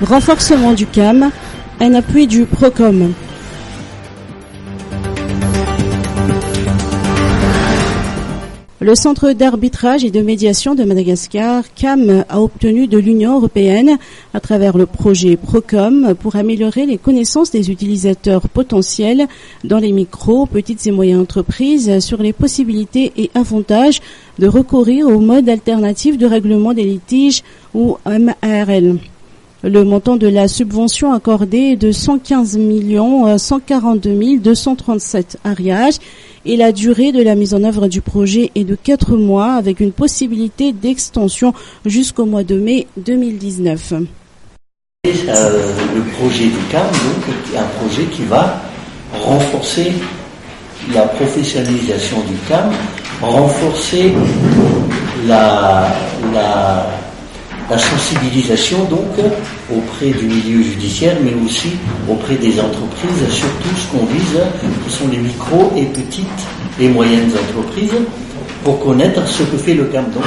Renforcement du CAM, un appui du PROCOM. Le Centre d'arbitrage et de médiation de Madagascar, CAM, a obtenu de l'Union européenne, à travers le projet PROCOM, pour améliorer les connaissances des utilisateurs potentiels dans les micro, petites et moyennes entreprises sur les possibilités et avantages de recourir au mode alternatif de règlement des litiges ou MARL. Le montant de la subvention accordée est de 115 142 237 ariages et la durée de la mise en œuvre du projet est de 4 mois avec une possibilité d'extension jusqu'au mois de mai 2019. Le projet du CAM, donc, est un projet qui va renforcer la professionnalisation du CAM, renforcer la sensibilisation donc auprès du milieu judiciaire, mais aussi auprès des entreprises, surtout ce qu'on vise, ce sont les micro et petites et moyennes entreprises, pour connaître ce que fait le CAM. Donc,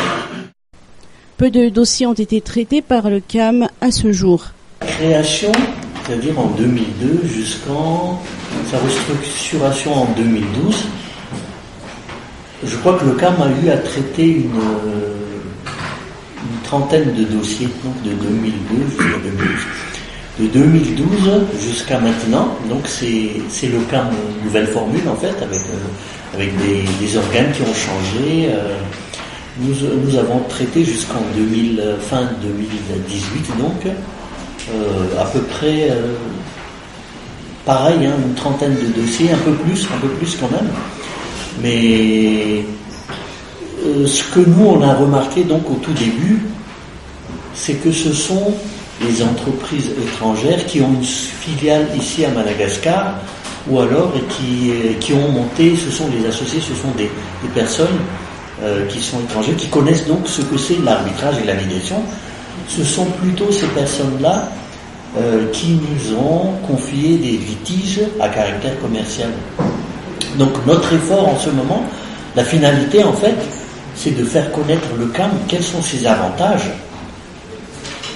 peu de dossiers ont été traités par le CAM à ce jour. Création, c'est-à-dire en 2002 jusqu'en sa restructuration en 2012, je crois que le CAM a eu à traiter une trentaine de dossiers, donc de 2002 jusqu'à 2012. De 2012 jusqu'à maintenant, donc c'est le CAM nouvelle formule en fait, avec des organes qui ont changé. Nous avons traité jusqu'en fin 2018, donc à peu près pareil, une trentaine de dossiers, un peu plus quand même. Mais ce que nous on a remarqué donc au tout début, c'est que ce sont les entreprises étrangères qui ont une filiale ici à Madagascar, ou alors qui ont monté, ce sont les associés, ce sont des personnes qui sont étrangères, qui connaissent donc ce que c'est l'arbitrage et la médiation. Ce sont plutôt ces personnes-là qui nous ont confié des litiges à caractère commercial. Donc notre effort en ce moment, la finalité en fait, c'est de faire connaître le CAM, quels sont ses avantages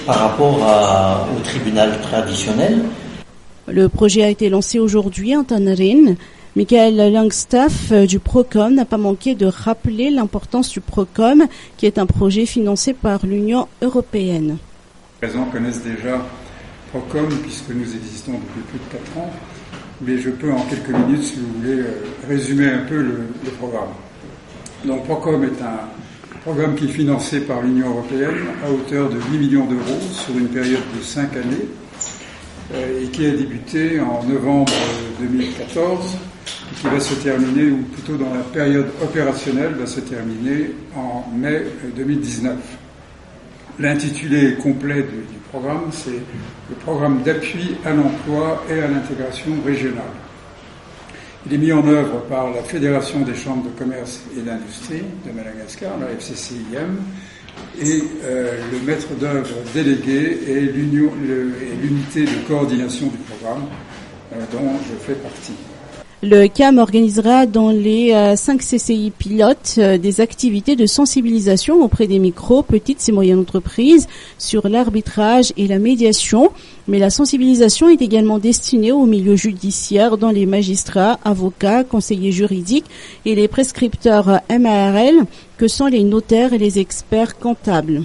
par rapport au tribunal traditionnel. Le projet a été lancé aujourd'hui en Tanarine. Michael Langstaff du PROCOM n'a pas manqué de rappeler l'importance du PROCOM, qui est un projet financé par l'Union européenne. Les gens connaissent déjà PROCOM puisque nous existons depuis plus de 4 ans, mais je peux en quelques minutes, si vous voulez, résumer un peu le programme. Donc PROCOM est un programme qui est financé par l'Union européenne à hauteur de 8 millions d'euros sur une période de 5 années et qui a débuté en novembre 2014 et qui va se terminer, ou plutôt dans la période opérationnelle, va se terminer en mai 2019. L'intitulé complet du programme, c'est le programme d'appui à l'emploi et à l'intégration régionale. Il est mis en œuvre par la Fédération des chambres de commerce et d'industrie de Madagascar, la FCCIM, et le maître d'œuvre délégué est l'unité de coordination du programme dont je fais partie. Le CAM organisera dans les 5 CCI pilotes des activités de sensibilisation auprès des micro, petites et moyennes entreprises sur l'arbitrage et la médiation. Mais la sensibilisation est également destinée au milieu judiciaire, dont les magistrats, avocats, conseillers juridiques et les prescripteurs MARL, que sont les notaires et les experts comptables.